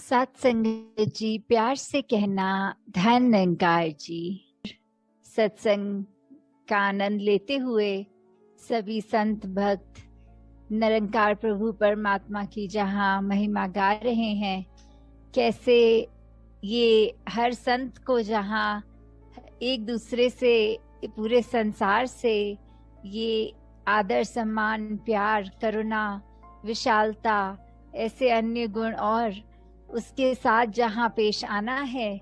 सत्संग जी, प्यार से कहना धन निरंकार जी। सत्संग का आनंद लेते हुए सभी संत भक्त निरंकार प्रभु परमात्मा की जहाँ महिमा गा रहे हैं, कैसे ये हर संत को जहाँ एक दूसरे से, पूरे संसार से ये आदर, सम्मान, प्यार, करुणा, विशालता, ऐसे अन्य गुण और उसके साथ जहाँ पेश आना है,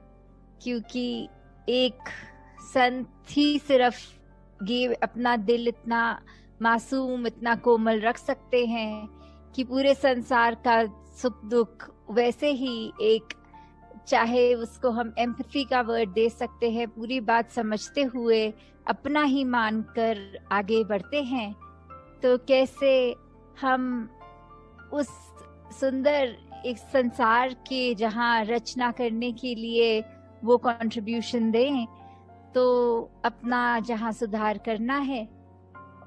क्योंकि एक संत ही सिर्फ ये अपना दिल इतना मासूम, इतना कोमल रख सकते हैं कि पूरे संसार का सुख दुख वैसे ही एक, चाहे उसको हम एम्पैथी का वर्ड दे सकते हैं, पूरी बात समझते हुए अपना ही मानकर आगे बढ़ते हैं। तो कैसे हम उस सुंदर एक संसार के जहाँ रचना करने के लिए वो कंट्रीब्यूशन दें, तो अपना जहाँ सुधार करना है,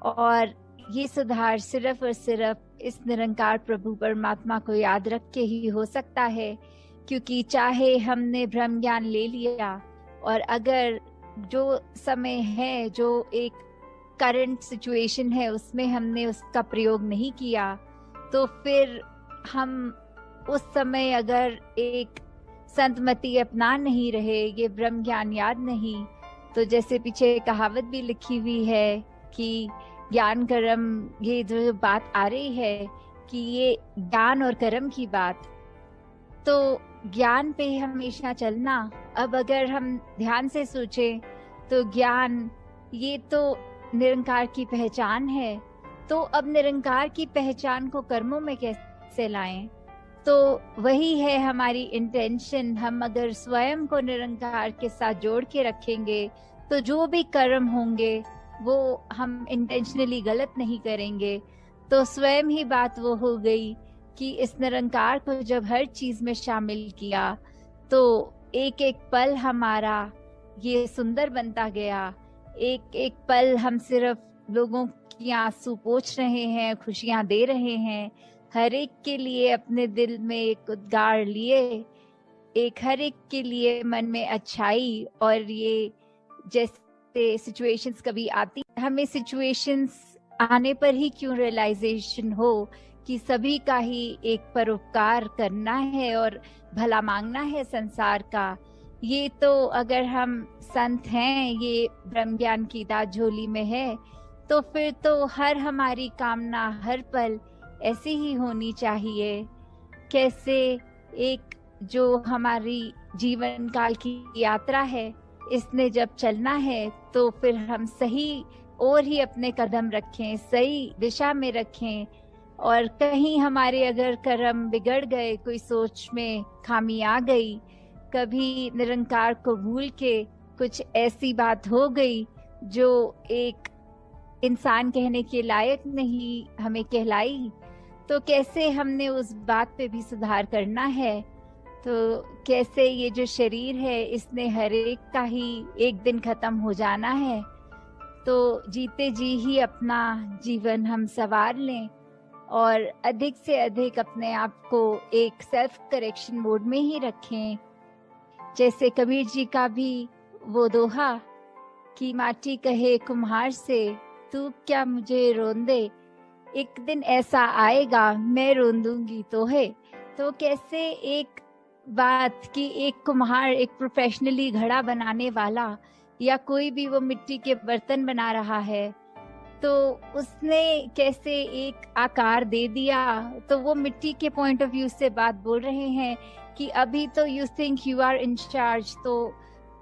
और ये सुधार सिर्फ और सिर्फ इस निरंकार प्रभु परमात्मा को याद रख के ही हो सकता है। क्योंकि चाहे हमने ब्रह्म ज्ञान ले लिया, और अगर जो समय है, जो एक करंट सिचुएशन है, उसमें हमने उसका प्रयोग नहीं किया, तो फिर हम उस समय अगर एक संतमति अपना नहीं रहे, ये ब्रह्म ज्ञान याद नहीं, तो जैसे पीछे कहावत भी लिखी हुई है कि ज्ञान कर्म, ये जो बात आ रही है कि ये ज्ञान और कर्म की बात, तो ज्ञान पे हमेशा चलना। अब अगर हम ध्यान से सोचें तो ज्ञान ये तो निरंकार की पहचान है, तो अब निरंकार की पहचान को कर्मों में कैसे लाएं? तो वही है हमारी इंटेंशन। हम अगर स्वयं को निरंकार के साथ जोड़ के रखेंगे, तो जो भी कर्म होंगे वो हम इंटेंशनली गलत नहीं करेंगे। तो स्वयं ही बात वो हो गई कि इस निरंकार को जब हर चीज में शामिल किया, तो एक एक पल हमारा ये सुंदर बनता गया। एक एक पल हम सिर्फ लोगों की आंसू पोंछ रहे हैं, खुशियां दे रहे हैं, हर एक के लिए अपने दिल में एक उद्गार लिए, एक हर एक के लिए मन में अच्छाई। और ये जैसे सिचुएशंस कभी आती, हमें सिचुएशंस आने पर ही क्यों रियलाइजेशन हो कि सभी का ही एक परोपकार करना है और भला मांगना है संसार का। ये तो अगर हम संत हैं, ये ब्रह्म ज्ञान की दात झोली में है, तो फिर तो हर हमारी कामना हर पल ऐसी ही होनी चाहिए। कैसे एक जो हमारी जीवन काल की यात्रा है, इसने जब चलना है, तो फिर हम सही और ही अपने कदम रखें, सही दिशा में रखें। और कहीं हमारे अगर कर्म बिगड़ गए, कोई सोच में खामी आ गई, कभी निरंकार को भूल के कुछ ऐसी बात हो गई जो एक इंसान कहने के लायक नहीं हमें कहलाई, तो कैसे हमने उस बात पे भी सुधार करना है। तो कैसे ये जो शरीर है, इसने हर एक का ही एक दिन खत्म हो जाना है, तो जीते जी ही अपना जीवन हम संवार लें, और अधिक से अधिक अपने आप को एक सेल्फ करेक्शन मोड में ही रखें। जैसे कबीर जी का भी वो दोहा कि माटी कहे कुम्हार से, तू क्या मुझे रोंदे, एक दिन ऐसा आएगा मैं रोंदूंगी तो है। तो कैसे एक बात कि एक कुम्हार, एक प्रोफेशनली घड़ा बनाने वाला, या कोई भी वो मिट्टी के बर्तन बना रहा है, तो उसने कैसे एक आकार दे दिया। तो वो मिट्टी के पॉइंट ऑफ व्यू से बात बोल रहे हैं कि अभी तो you think you are in charge, तो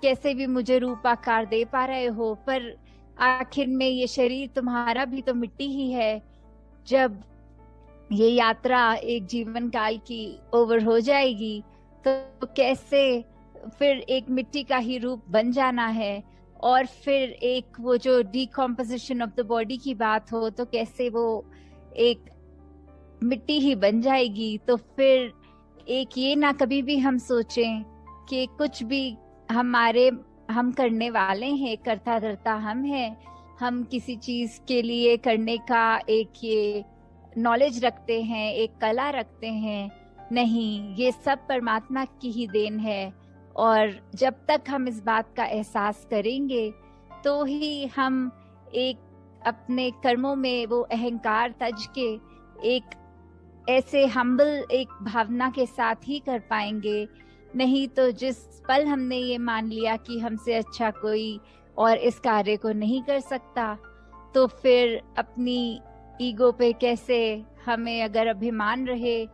कैसे भी मुझे रूप आकार दे पा रहे हो, पर आखिर में ये शरीर तुम्हारा भी तो मिट्टी ही है। जब ये यात्रा एक जीवन काल की ओवर हो जाएगी, तो कैसे फिर एक मिट्टी का ही रूप बन जाना है, और फिर एक वो जो डिकम्पोजिशन ऑफ द बॉडी की बात हो, तो कैसे वो एक मिट्टी ही बन जाएगी। तो फिर एक ये ना कभी भी हम सोचें कि कुछ भी हम करने वाले हैं, करता धरता हम हैं, हम किसी चीज के लिए करने का एक ये नॉलेज रखते हैं, एक कला रखते हैं, नहीं, ये सब परमात्मा की ही देन है। और जब तक हम इस बात का एहसास करेंगे तो ही हम एक अपने कर्मों में वो अहंकार तज के एक ऐसे हम्बल एक भावना के साथ ही कर पाएंगे। नहीं तो जिस पल हमने ये मान लिया कि हमसे अच्छा कोई और इस कार्य को नहीं कर सकता, तो फिर अपनी ईगो पे कैसे हमें अगर अभिमान रहे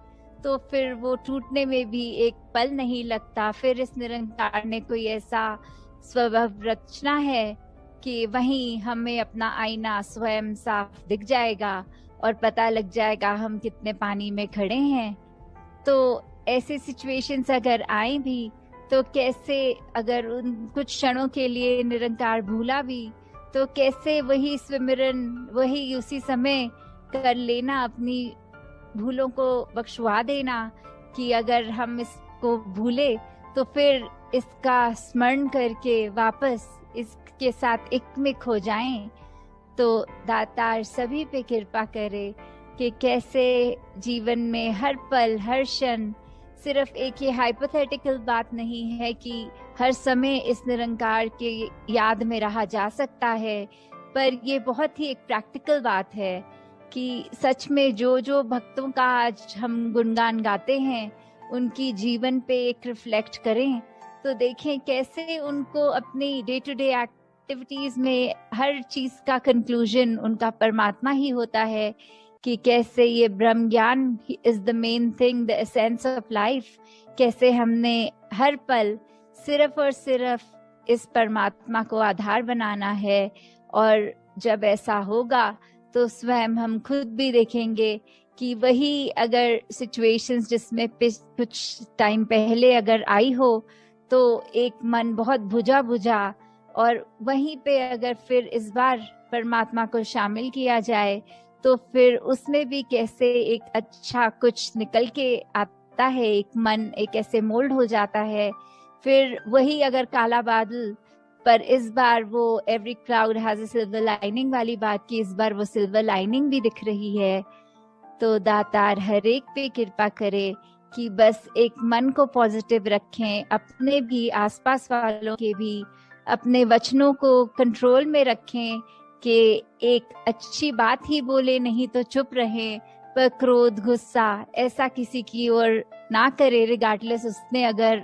तो फिर वो टूटने में भी एक पल नहीं लगता। फिर इस निरंकार ने कोई ऐसा स्वभाव रचना है कि वहीं हमें अपना आईना स्वयं साफ दिख जाएगा और पता लग जाएगा हम कितने पानी में खड़े हैं। तो ऐसे सिचुएशंस अगर आए भी तो कैसे, अगर उन कुछ क्षणों के लिए निरंकार भूला भी तो कैसे वही स्विमिरन वही उसी समय कर लेना, अपनी भूलों को बख्शवा देना कि अगर हम इसको भूले तो फिर इसका स्मरण करके वापस इसके साथ एक में खो जाएं। तो दातार सभी पे कृपा करे कि कैसे जीवन में हर पल हर क्षण, सिर्फ एक ये हाइपोथेटिकल बात नहीं है कि हर समय इस निरंकार के याद में रहा जा सकता है, पर ये बहुत ही एक प्रैक्टिकल बात है कि सच में जो जो भक्तों का आज हम गुणगान गाते हैं उनकी जीवन पे एक रिफ्लेक्ट करें तो देखें कैसे उनको अपनी डे टू डे एक्टिविटीज में हर चीज का कंक्लूजन उनका परमात्मा ही होता है। कि कैसे ये ब्रह्म ज्ञान is the main thing, the essence of life. कैसे हमने हर पल सिर्फ और सिर्फ इस परमात्मा को आधार बनाना है। और जब ऐसा होगा तो स्वयं हम खुद भी देखेंगे कि वही अगर सिचुएशंस जिसमें कुछ टाइम पहले अगर आई हो तो एक मन बहुत बुझा बुझा, और वहीं पे अगर फिर इस बार परमात्मा को शामिल किया जाए तो फिर उसमें भी कैसे एक अच्छा कुछ निकल के आता है। एक मन एक ऐसे मोल्ड हो जाता है। फिर वही अगर काला बादल, पर इस बार वो every cloud has a silver lining वाली बात की इस बार वो सिल्वर लाइनिंग भी दिख रही है। तो दातार हर एक पे कृपा करे कि बस एक मन को पॉजिटिव रखें, अपने भी आसपास वालों के भी, अपने वचनों को कंट्रोल में रखें कि एक अच्छी बात ही बोले, नहीं तो चुप रहे। पर क्रोध गुस्सा ऐसा किसी की ओर ना करे, रिगार्डलेस उसने अगर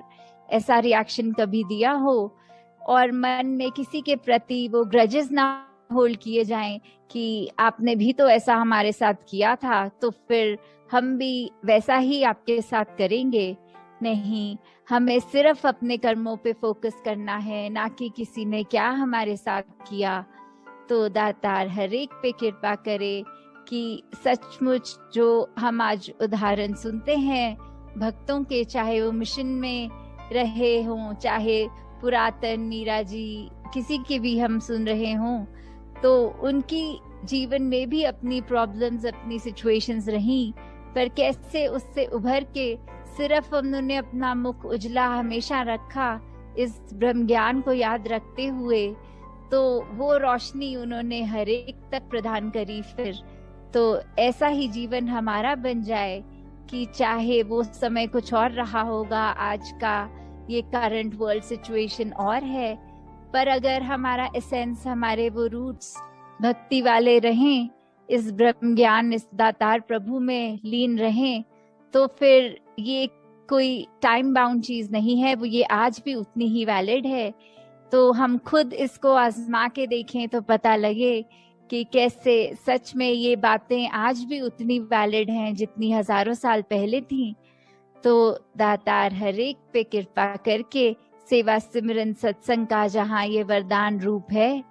ऐसा रिएक्शन कभी दिया हो। और मन में किसी के प्रति वो ग्रजेस ना होल्ड किए जाएं कि आपने भी तो ऐसा हमारे साथ किया था तो फिर हम भी वैसा ही आपके साथ करेंगे। नहीं, हमें सिर्फ अपने कर्मों पे फोकस करना है, ना कि किसी ने क्या हमारे साथ किया। तो दातार हर एक पे कृपा करे कि सचमुच जो हम आज उदाहरण सुनते हैं भक्तों के, चाहे वो मिशन में रहे हों, चाहे पुरातन मीरा जी, किसी के भी हम सुन रहे हों, तो उनकी जीवन में भी अपनी प्रॉब्लम्स अपनी सिचुएशंस रहीं, पर कैसे उससे उभर के सिर्फ उन्होंने अपना मुख उजला हमेशा रखा इस ब्रह्म ज्ञान को याद रखते हुए। तो वो रोशनी उन्होंने हर एक तक प्रदान करी। फिर तो ऐसा ही जीवन हमारा बन जाए कि चाहे वो समय कुछ और रहा होगा, आज का ये करंट वर्ल्ड सिचुएशन और है, पर अगर हमारा एसेंस, हमारे वो रूट्स भक्ति वाले रहें, इस ब्रह्म ज्ञान इस दातार प्रभु में लीन रहें, तो फिर ये कोई टाइम बाउंड चीज नहीं है, वो ये आज भी उतनी ही वैलिड है। तो हम खुद इसको आजमा के देखें तो पता लगे कि कैसे सच में ये बातें आज भी उतनी वैलिड हैं जितनी हजारों साल पहले थी। तो दातार हर एक पे कृपा करके सेवा सिमरन सत्संग का जहाँ ये वरदान रूप है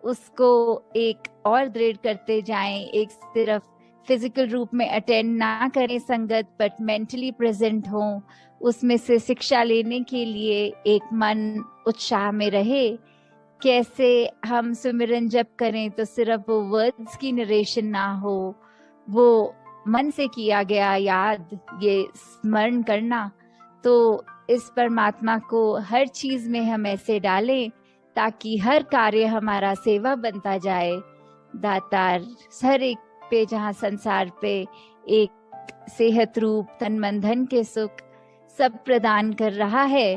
उसको एक और दृढ़ करते जाएं। एक सिर्फ फिजिकल रूप में अटेंड ना करें संगत, बट मेंटली प्रेजेंट हों, उसमें से शिक्षा लेने के लिए एक मन उत्साह में रहे। कैसे हम सुमिरन जप करें तो सिर्फ वो वर्ड्स की नरेशन ना हो, वो मन से किया गया याद, ये स्मरण करना। तो इस परमात्मा को हर चीज में हम ऐसे डालें ताकि हर कार्य हमारा सेवा बनता जाए। दातार हर एक पे, जहाँ संसार पे एक सेहत रूप तन मन धन के सुख सब प्रदान कर रहा है।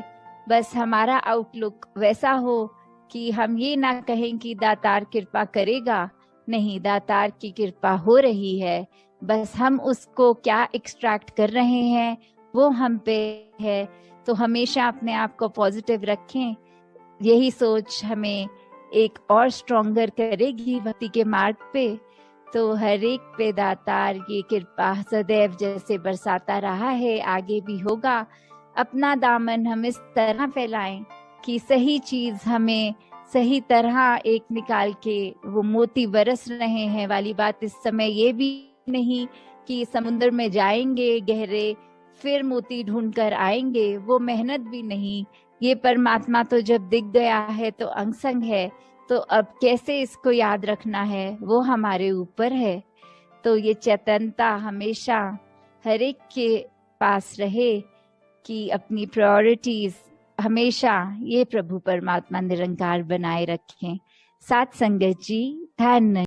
बस हमारा आउटलुक वैसा हो कि हम ये ना कहें कि दातार कृपा करेगा, नहीं, दातार की कृपा हो रही है, बस हम उसको क्या एक्सट्रैक्ट कर रहे हैं वो हम पे है। तो हमेशा अपने आप को पॉजिटिव रखें, यही सोच हमें एक और स्ट्रॉन्गर करेगी भक्ति के मार्ग पे। तो हर एक पे दातार ये कृपा सदैव जैसे बरसाता रहा है, आगे भी होगा। अपना दामन हम इस तरह फैलाएं कि सही चीज हमें सही तरह एक निकाल के वो मोती बरस रहे हैं वाली बात इस समय ये भी नहीं कि समुद्र में जाएंगे गहरे फिर मोती ढूंढ कर आएंगे, वो मेहनत भी नहीं। ये परमात्मा तो जब दिख गया है तो अंग संग है, तो अब कैसे इसको याद रखना है वो हमारे ऊपर है। तो ये चेतनता हमेशा हर एक के पास रहे कि अपनी प्रायोरिटीज हमेशा ये प्रभु परमात्मा निरंकार बनाए रखें। साथ संगत जी, धन्य।